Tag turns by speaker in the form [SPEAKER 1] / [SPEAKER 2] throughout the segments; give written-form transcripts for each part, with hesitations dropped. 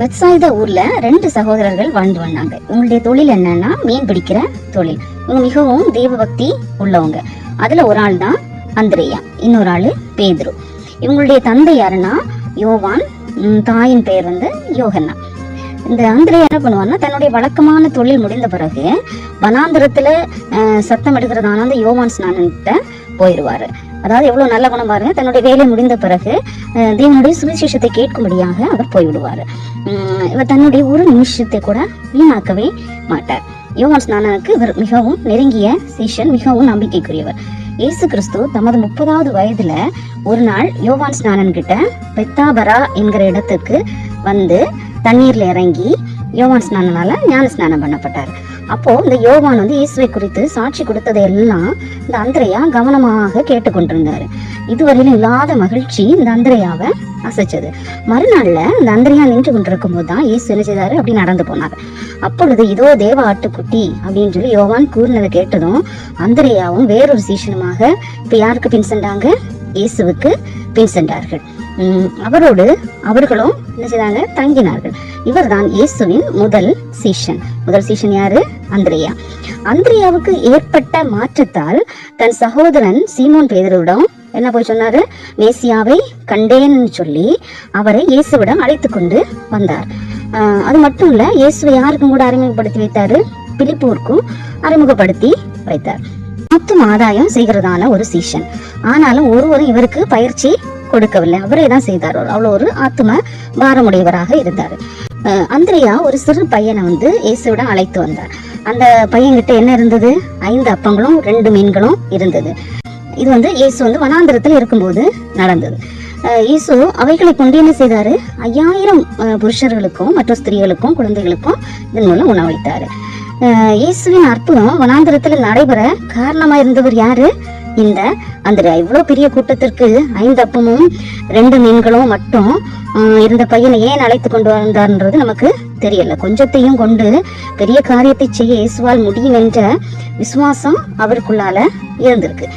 [SPEAKER 1] Bethsaida ஊர்ல 2 சகோதரர்கள் வாழ்ந்து வந்தாங்க. இவங்களுடைய தொழில் என்னன்னா மீன் பிடிக்கிற தொழில். இவங்க மிகவும் தெய்வ பக்தி உள்ளவங்க. அதுல ஒரு ஆள் தான் அந்திரேயா, இன்னொரு ஆளு பேதுரு. இவங்களுடைய தந்தை யாருன்னா யோவான், தாயின் பெயர் வந்து யோகன்னா. இந்த அந்திரேயா என்ன பண்ணுவான்னா, தன்னுடைய வழக்கமான தொழில் முடிந்த பிறகு வனாந்திரத்துல சத்தம் எடுக்கிறதான அந்த யோவான் ஸ்நானன்கிட்ட போயிடுவாரு. அதாவது எவ்வளவு நல்ல குணம் பாருங்க. தன்னுடைய வேலை முடிந்த பிறகு தேவனுடைய சுவிசேஷத்தை கேட்கும்படியாக அவர் போய்விடுவாரு. இவர் தன்னுடைய ஒரு நிமிஷத்தை கூட வீணாக்கவே மாட்டார். யோவான் ஸ்நானனுக்கு இவர் மிகவும் நெருங்கிய சீஷன், மிகவும் நம்பிக்கைக்குரியவர். இயேசு கிறிஸ்து தமது 30வது வயதுல ஒரு நாள் யோவான் ஸ்நானன் கிட்ட பெத்தாபரா என்கிற இடத்துக்கு வந்து தண்ணீர்ல இறங்கி யோவான் ஸ்நானனால ஞான ஸ்நானம் பண்ணப்பட்டார். அப்போ இந்த யோவான் வந்து இயேசுவை குறித்து சாட்சி கொடுத்ததை எல்லாம் இந்த அந்திரேயா கவனமாக கேட்டுக்கொண்டிருந்தாரு. இதுவரையிலும் இல்லாத மகிழ்ச்சி இந்த அந்திரேயாவை அசைச்சது. மறுநாள்ல இந்த அந்திரேயா நின்று கொண்டிருக்கும் போதுதான் இயேசு என்ன செய்தாரு, அப்படி நடந்து போனார். அப்பொழுது இதோ தேவ ஆட்டுக்குட்டி அப்படின்னு சொல்லி யோவான் கூறினதை கேட்டதும் அந்திரேயாவும் வேறொரு சீஷனுமாக இப்ப யாருக்கு பின் சென்றாங்க, இயேசுவுக்கு பின் சென்றார்கள். அவரோடு அவர்களும் என்ன செய்தாங்க, தங்கினார்கள். இவர் தான் இயேசுவின் முதல் சீஷன் யாரு, அந்திரேயா. அந்திரேயாவுக்கு ஏற்பட்ட மாற்றத்தால் தன் சகோதரன் சீமோன் பேதுருவிடம் என்ன போய் சொன்னாரு, மேசியாவை கண்டேன்னு சொல்லி அவரை இயேசுவிடம் அழைத்து கொண்டு வந்தார். அது மட்டும் இல்ல, இயேசுவை யாருக்கும் கூட அறிமுகப்படுத்தி வைத்தாரு, பிலிப்போருக்கும் அறிமுகப்படுத்தி வைத்தார். மொத்தம் ஆதாயம் செய்கிறதான ஒரு சீஷன். ஆனாலும் ஒருவரும் இவருக்கு பயிற்சி கொடுக்கவில்லை, அவரே தான் செய்தார். அவ்வளவு ஒரு ஆத்ம பாரமுடையவராக இருந்தார். அந்திரேயா ஒரு சிறு பையனை வந்து இயேசுவிடம் அழைத்து வந்தார். அந்த பையன்கிட்ட என்ன இருந்தது, 5 அப்பங்களும் 2 மீன்களும் இருந்தது. இது வந்து இயேசு வந்து வனாந்திரத்தில் இருக்கும்போது நடந்தது. இயேசு அவைகளை கொண்டு என்ன செய்தாரு, 5000 புருஷர்களுக்கும் மற்ற ஸ்திரீகளுக்கும் குழந்தைகளுக்கும் இதன் மூலம் உணவளித்தாரு. இயேசுவின் அற்புதம் வனாந்திரத்துல நடைபெற காரணமா இருந்தவர் யாரு, இந்த அந்திரேயா. இவ்வளவு பெரிய கூட்டத்திற்கு 5 அப்பமும் 2 மீன்களும் மட்டும் இருந்த பையனை ஏன் அழைத்து கொண்டு வந்தார்ன்றது நமக்கு தெரியல. கொஞ்சத்தையும் கொண்டு பெரிய காரியத்தை செய்ய இயேசுவால் முடியும் என்ற விசுவாசம் அவருக்குள்ளால இருந்திருக்கு.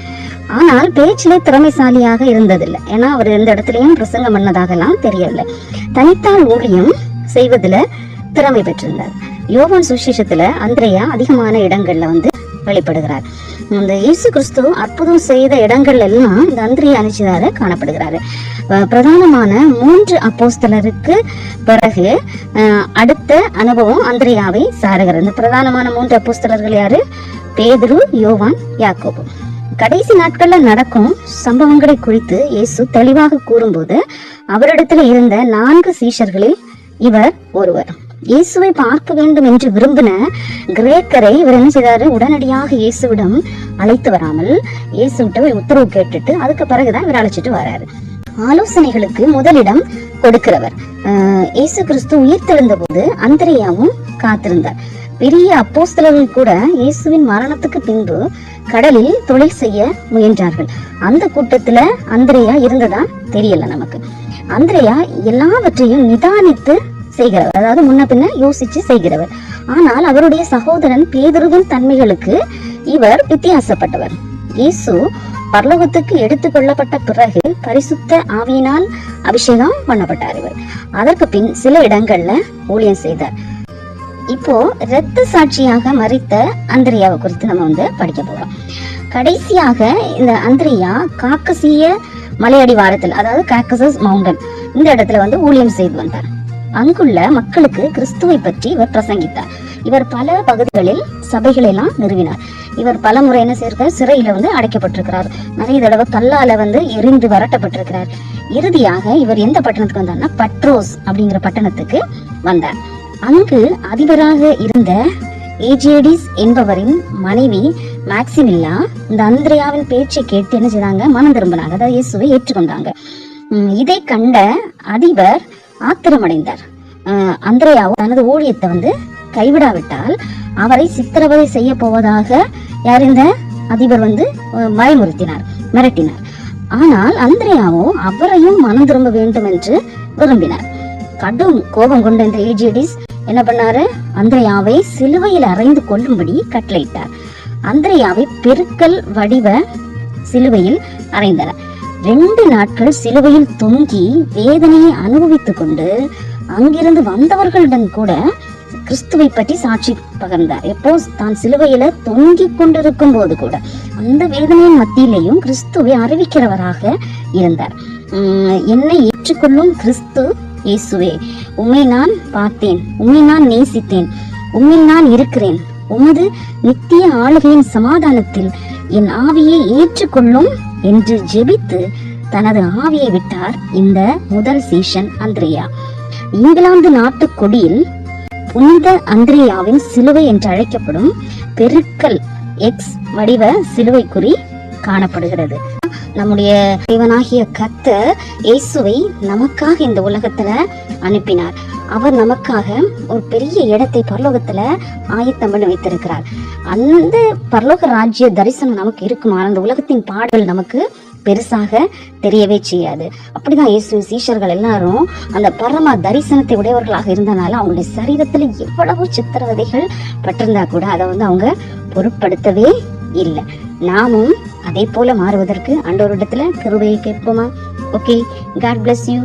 [SPEAKER 1] ஆனால் பேச்சிலே திறமைசாலியாக இருந்ததில்லை. ஏன்னா அவர் எந்த இடத்துலயும் பிரசங்கம் பண்ணதாக எல்லாம் தெரியவில்லை. தனித்தால் ஊழியம் செய்வதில் திறமை பெற்றிருந்தார். யோவான் சுவிசேஷத்துல அந்திரேயா அதிகமான இடங்கள்ல வந்து வெளிப்படுகிறார். இந்த இயேசு கிறிஸ்து அற்புதம் செய்த இடங்கள் எல்லாம் இந்த அந்திரேயா அனுச்சிதார காணப்படுகிறாரு. பிரதானமான 3 அப்போஸ்தலருக்கு பிறகு அடுத்த அனுபவம் அந்திரேயாவை சாருகிறது. இந்த பிரதானமான 3 அப்போஸ்தலர்கள் யாரு, பேதுரு, யோவான், யாக்கோபு. கடைசி நாட்கள்ல நடக்கும் சம்பவங்களை குறித்து இயேசு தெளிவாக கூறும்போது அவரிடத்துல இருந்த 4 சீஷர்களில் இவர் ஒருவர். இயேசுவை பார்க்க வேண்டும் என்று விரும்பின கிரேக்கரை இவர் என்ன செய்தாரு, உடனடியாக இயேசுவிடம் அழைத்து வராமல் இயேசுவிட்ட உத்தரவு கேட்டுட்டு அதுக்கு பிறகுதான் இவர் அழைச்சிட்டு வராரு. ஆலோசனைகளுக்கு முதலிடம் கொடுக்கிறவர். இயேசு கிறிஸ்து உயிர்த்தெழுந்த போது அந்திரேயாவும் காத்திருந்தார். பெரிய அப்போஸ்தலர்கள் கூட இயேசுவின் மரணத்துக்கு பின்பு கடலில் தொழில் செய்ய முயன்றார்கள். அந்த கூட்டத்துல அந்திரேயா இருந்ததா தெரியல நமக்கு. அந்திரேயா எல்லாவற்றையும் நிதானித்து செய்கிறவர், அதாவது முன்ன பின்ன யோசிச்சு செய்கிறவர். ஆனால் அவருடைய சகோதரன் பேதுருவின் தன்மைகளுக்கு இவர் வித்தியாசப்பட்டவர். இயேசு பரலோகத்துக்கு எடுத்துக் கொள்ளப்பட்ட பிறகு பரிசுத்த ஆவியினால் அபிஷேகம் பண்ணப்பட்டார். இவர் அதற்கு பின் சில இடங்கள்ல ஊழியம் செய்தார். இப்போ இரத்த சாட்சியாக மரித்த அந்திரேயாவை குறித்து நம்ம வந்து படிக்க போறோம். கடைசியாக இந்த அந்திரேயா காக்கசிய மலையடிவாரத்தில், அதாவது காக்கசஸ் மவுண்டன், இந்த இடத்துல வந்து ஊழியம் செய்து வந்தார். அங்குள்ள மக்களுக்கு கிறிஸ்துவை பற்றி இவர் பிரசங்கித்தார். இவர் பல பகுதிகளில் சபைகளை எல்லாம் நிறுவினார். இவர் பல முறை என்ன செய்கிறார், சிறையில வந்து அடைக்கப்பட்டிருக்கிறார். நிறைய தடவை கல்லால வந்து எரிந்து வரட்டப்பட்டிருக்கிறார். இறுதியாக இவர் எந்த பட்டணத்துக்கு வந்தார்னா பட்ரோஸ் அப்படிங்கிற பட்டணத்துக்கு வந்தார். அங்கு அதிபராக இருந்த ஏஜேடிஸ் என்பவரின் மனைவி மேக்சிமில்லா இந்த அந்திரேயாவின் பேச்சை கேட்டு என்ன செய்தாங்க, மனம் திரும்பினாங்க, அதாவது இயேசுவை ஏற்றுக்கொண்டாங்க. இதை கண்ட அதிபர் ஆத்திரமடைந்தார். அந்திரேயாவும் தனது ஊழியத்தை வந்து கைவிடாவிட்டால் அவரை சித்திரவதை செய்ய போவதாக இந்த அதிபர் வந்து மிரட்டினார். ஆனால் அந்திரேயாவோ அவரையும் மனம் திரும்ப வேண்டும் என்று விரும்பினார். கடும் கோபம் கொண்ட இந்த ஏஜேடிஸ் என்ன பண்ணாரு, அந்திரேயாவை சிலுவையில் அறைந்து கொள்ளும்படி கட்டளையிட்டார். அந்திரேயாவை பெருக்கல் வடிவ சிலுவையில் அறைந்தனர். 2 நாட்கள் சிலுவையில் தொங்கி வேதனையை அனுபவித்துக் கொண்டு அங்கிருந்து வந்தவர்களிடம் கூட கிறிஸ்துவை பற்றி சாட்சி பகர்ந்தார். எப்போ தான் சிலுவையில தொங்கிக் கொண்டிருக்கும் போது கூட அந்த வேதனையின் மத்தியிலையும் கிறிஸ்துவை அறிவிக்கிறவராக இருந்தார். என்னை ஏற்றுக்கொள்ளும் கிறிஸ்து இயேசுவே, உம்மை நான் பார்த்தேன், உம்மை நான் நேசித்தேன், உம்மில் நான் இருக்கிறேன், உமது நித்திய ஆளுகையின் சமாதானத்தில் என் ஆவியை ஏற்றுக்கொள்ளும் என்று ஜெபித்து தனது ஆவியை விட்டார் இந்த முதல் சீஷன் அந்திரேயா. இங்கிலாந்து நாட்டு கொடியில் புனித அந்திரேயாவின் சிலுவை என்று அழைக்கப்படும் பெருக்கல் எக்ஸ் வடிவ சிலுவை குறி காணப்படுகிறது. நம்முடைய தேவனாகிய கர்த்தர் இயேசுவை நமக்காக இந்த உலகத்துல அனுப்பினார். அவர் நமக்காக ஒரு பெரிய இடத்தை பரலோகத்துல ஆயத்தம் பண்ணி வைத்திருக்கிறார். அந்த பரலோக ராஜ்ய தரிசனம் நமக்கு இருக்குமா? அந்த உலகத்தின் பாடல் நமக்கு பெருசாக தெரியவே செய்யாது. அப்படிதான் இயேசு சீஷர்கள் எல்லாரும் அந்த பரம தரிசனத்தை உடையவர்களாக இருந்தனால அவங்களுடைய சரீரத்துல எவ்வளவு சித்திரவதைகள் பட்டிருந்தா கூட அதை அவங்க பொருட்படுத்தவே இல்லை. நாமும் அதே போல மாறுவதற்கு ஆண்டவரிடத்துல கிருபையை கேட்போமா? Okay, god bless you.